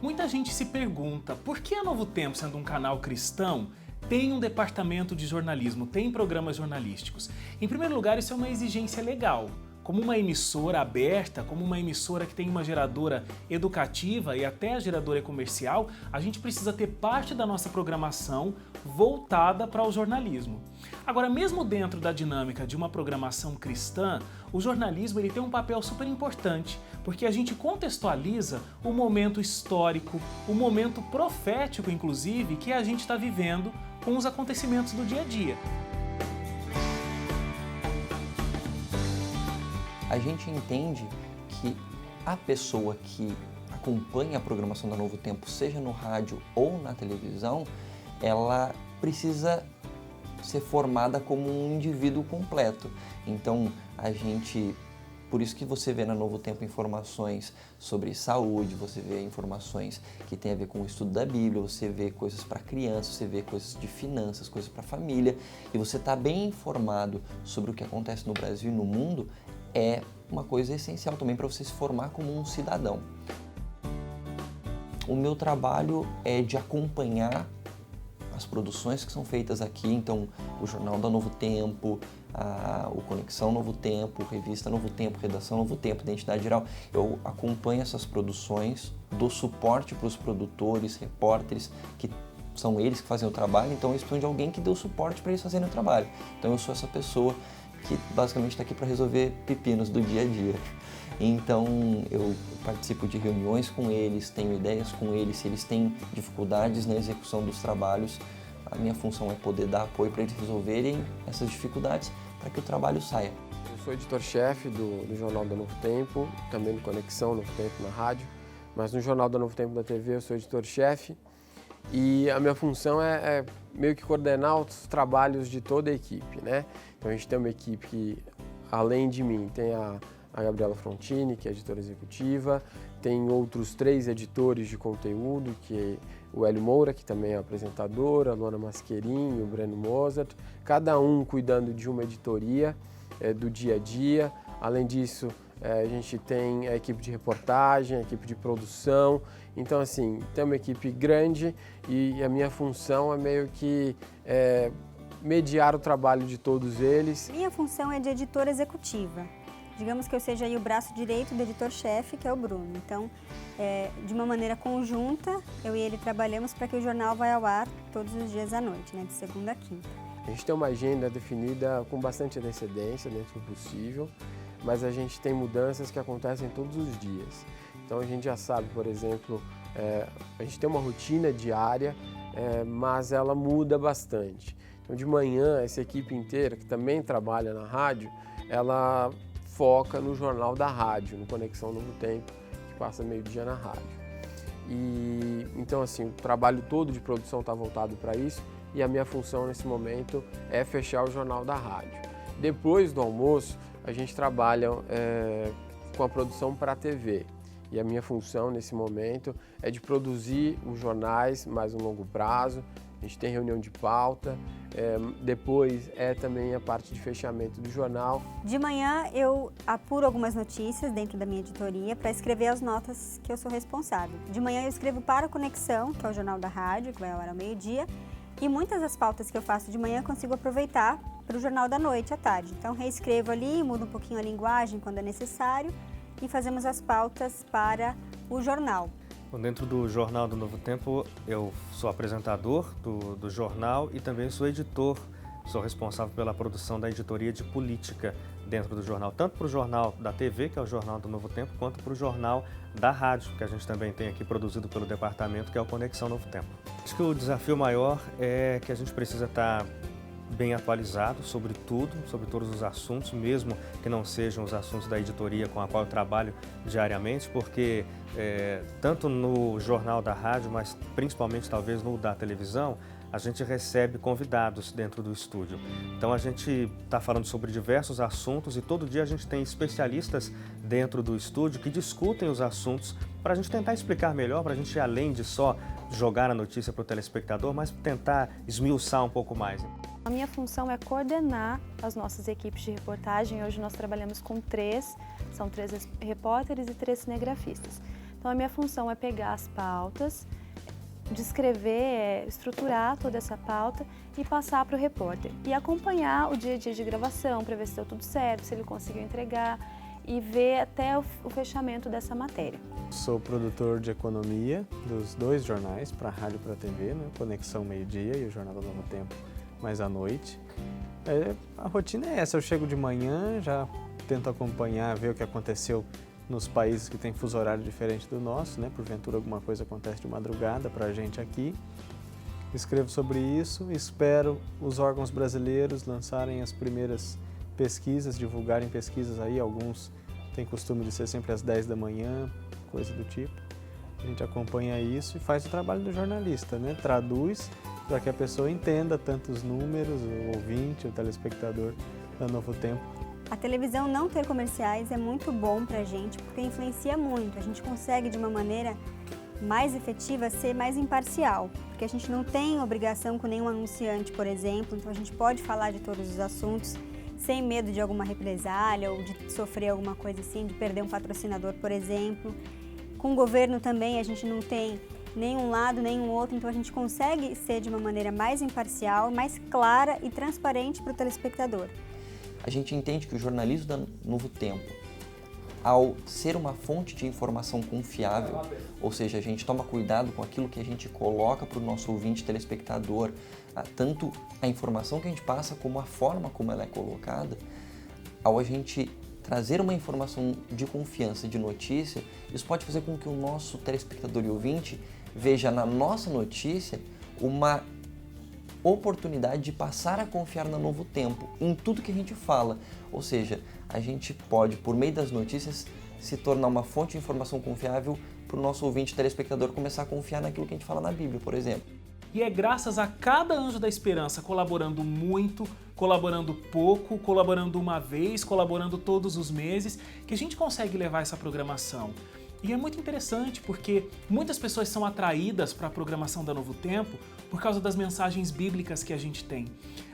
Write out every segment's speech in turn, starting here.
Muita gente se pergunta por que a Novo Tempo, sendo um canal cristão, tem um departamento de jornalismo, tem programas jornalísticos. Em primeiro lugar, isso é uma exigência legal. Como uma emissora aberta, como uma emissora que tem uma geradora educativa e até a geradora comercial, a gente precisa ter parte da nossa programação voltada para o jornalismo. Agora, mesmo dentro da dinâmica de uma programação cristã, o jornalismo ele tem um papel super importante, porque a gente contextualiza o momento histórico, o momento profético, inclusive, que a gente está vivendo com os acontecimentos do dia a dia. A gente entende que a pessoa que acompanha a programação da Novo Tempo, seja no rádio ou na televisão, ela precisa ser formada como um indivíduo completo. Então, por isso que você vê na Novo Tempo informações sobre saúde, você vê informações que tem a ver com o estudo da Bíblia, você vê coisas para crianças, você vê coisas de finanças, coisas para família, e você está bem informado sobre o que acontece no Brasil e no mundo, é uma coisa essencial também para você se formar como um cidadão. O meu trabalho é de acompanhar as produções que são feitas aqui, então o Jornal da Novo Tempo, o Conexão Novo Tempo, Revista Novo Tempo, Redação Novo Tempo, Identidade Geral. Eu acompanho essas produções, dou suporte para os produtores, repórteres, que são eles que fazem o trabalho, então eles precisam de alguém que dê o suporte para eles fazerem o trabalho. Então eu sou essa pessoa que basicamente está aqui para resolver pepinos do dia a dia. Então eu participo de reuniões com eles, tenho ideias com eles, se eles têm dificuldades na execução dos trabalhos, a minha função é poder dar apoio para eles resolverem essas dificuldades para que o trabalho saia. Eu sou editor-chefe do Jornal da Novo Tempo, também no Conexão Novo Tempo na rádio, mas no Jornal da Novo Tempo da TV eu sou editor-chefe e a minha função é meio que coordenar os trabalhos de toda a equipe, né? Então a gente tem uma equipe que, além de mim, tem a Gabriela Frontini, que é editora executiva, tem outros 3 editores de conteúdo, que é o Hélio Moura, que também é apresentador, a Luana Masquerin, o Breno Mozart, cada um cuidando de uma editoria do dia a dia. Além disso, a gente tem a equipe de reportagem, a equipe de produção. Então, assim, tem uma equipe grande e a minha função é meio que mediar o trabalho de todos eles. Minha função é de editora executiva. Digamos que eu seja aí o braço direito do editor-chefe, que é o Bruno. Então, de uma maneira conjunta, eu e ele trabalhamos para que o jornal vá ao ar todos os dias à noite, né, de segunda a quinta. A gente tem uma agenda definida com bastante antecedência, dentro do possível, mas a gente tem mudanças que acontecem todos os dias. Então, a gente já sabe, por exemplo, a gente tem uma rotina diária, mas ela muda bastante. Então, de manhã, essa equipe inteira, que também trabalha na rádio, ela foca no Jornal da Rádio, no Conexão Novo Tempo, que passa meio-dia na rádio. E então, assim, o trabalho todo de produção está voltado para isso e a minha função nesse momento é fechar o Jornal da Rádio. Depois do almoço, a gente trabalha com a produção para a TV. E a minha função nesse momento é de produzir os jornais mais no longo prazo. A gente tem reunião de pauta, depois também a parte de fechamento do jornal. De manhã eu apuro algumas notícias dentro da minha editoria para escrever as notas que eu sou responsável. De manhã eu escrevo para a Conexão, que é o jornal da rádio, que vai ao ar ao meio-dia, e muitas das pautas que eu faço de manhã eu consigo aproveitar para o jornal da noite, à tarde. Então reescrevo ali, mudo um pouquinho a linguagem quando é necessário e fazemos as pautas para o jornal. Dentro do Jornal do Novo Tempo, eu sou apresentador do jornal e também sou editor. Sou responsável pela produção da editoria de política dentro do jornal, tanto para o jornal da TV, que é o Jornal do Novo Tempo, quanto para o jornal da rádio, que a gente também tem aqui produzido pelo departamento, que é o Conexão Novo Tempo. Acho que o desafio maior é que a gente precisa estar bem atualizado sobre tudo, sobre todos os assuntos, mesmo que não sejam os assuntos da editoria com a qual eu trabalho diariamente, porque tanto no jornal da rádio, mas principalmente talvez no da televisão, a gente recebe convidados dentro do estúdio. Então a gente está falando sobre diversos assuntos e todo dia a gente tem especialistas dentro do estúdio que discutem os assuntos para a gente tentar explicar melhor, para a gente ir além de só jogar a notícia para o telespectador, mas tentar esmiuçar um pouco mais. A minha função é coordenar as nossas equipes de reportagem. Hoje nós trabalhamos com 3, são 3 repórteres e 3 cinegrafistas. Então a minha função é pegar as pautas, descrever, estruturar toda essa pauta e passar para o repórter. E acompanhar o dia a dia de gravação para ver se deu tudo certo, se ele conseguiu entregar e ver até o fechamento dessa matéria. Sou produtor de economia dos 2 jornais, para a rádio e para a TV, né? Conexão Meio-Dia e o Jornal do Novo Tempo mais à noite. A rotina é essa, eu chego de manhã, já tento acompanhar, ver o que aconteceu nos países que têm fuso horário diferente do nosso, né? Porventura alguma coisa acontece de madrugada para a gente aqui. Escrevo sobre isso, espero os órgãos brasileiros lançarem as primeiras pesquisas, divulgarem pesquisas aí, alguns têm costume de ser sempre às 10 da manhã, coisa do tipo. A gente acompanha isso e faz o trabalho do jornalista, né? Traduz para que a pessoa entenda tanto os números, o ouvinte, o telespectador da Novo Tempo. A televisão não ter comerciais é muito bom para a gente, porque influencia muito. A gente consegue, de uma maneira mais efetiva, ser mais imparcial, porque a gente não tem obrigação com nenhum anunciante, por exemplo, então a gente pode falar de todos os assuntos sem medo de alguma represália ou de sofrer alguma coisa assim, de perder um patrocinador, por exemplo. Com o governo também a gente não tem nenhum lado, nenhum outro, então a gente consegue ser de uma maneira mais imparcial, mais clara e transparente para o telespectador. A gente entende que o jornalismo da Novo Tempo, ao ser uma fonte de informação confiável, ou seja, a gente toma cuidado com aquilo que a gente coloca para o nosso ouvinte telespectador, tanto a informação que a gente passa como a forma como ela é colocada, ao a gente trazer uma informação de confiança, de notícia, isso pode fazer com que o nosso telespectador e ouvinte veja na nossa notícia uma oportunidade de passar a confiar no Novo Tempo, em tudo que a gente fala. Ou seja, a gente pode, por meio das notícias, se tornar uma fonte de informação confiável para o nosso ouvinte telespectador começar a confiar naquilo que a gente fala na Bíblia, por exemplo. E é graças a cada Anjo da Esperança colaborando muito, colaborando pouco, colaborando uma vez, colaborando todos os meses, que a gente consegue levar essa programação. E é muito interessante porque muitas pessoas são atraídas para a programação da Novo Tempo por causa das mensagens bíblicas que a gente tem.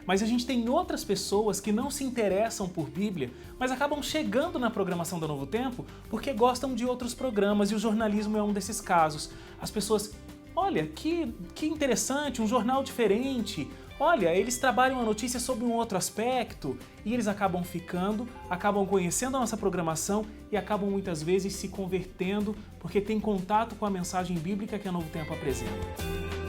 Mas a gente tem outras pessoas que não se interessam por Bíblia, mas acabam chegando na programação da Novo Tempo porque gostam de outros programas, e o jornalismo é um desses casos. As pessoas, olha, que interessante, um jornal diferente, olha, eles trabalham a notícia sob um outro aspecto, e eles acabam ficando, acabam conhecendo a nossa programação e acabam muitas vezes se convertendo porque tem contato com a mensagem bíblica que a Novo Tempo apresenta.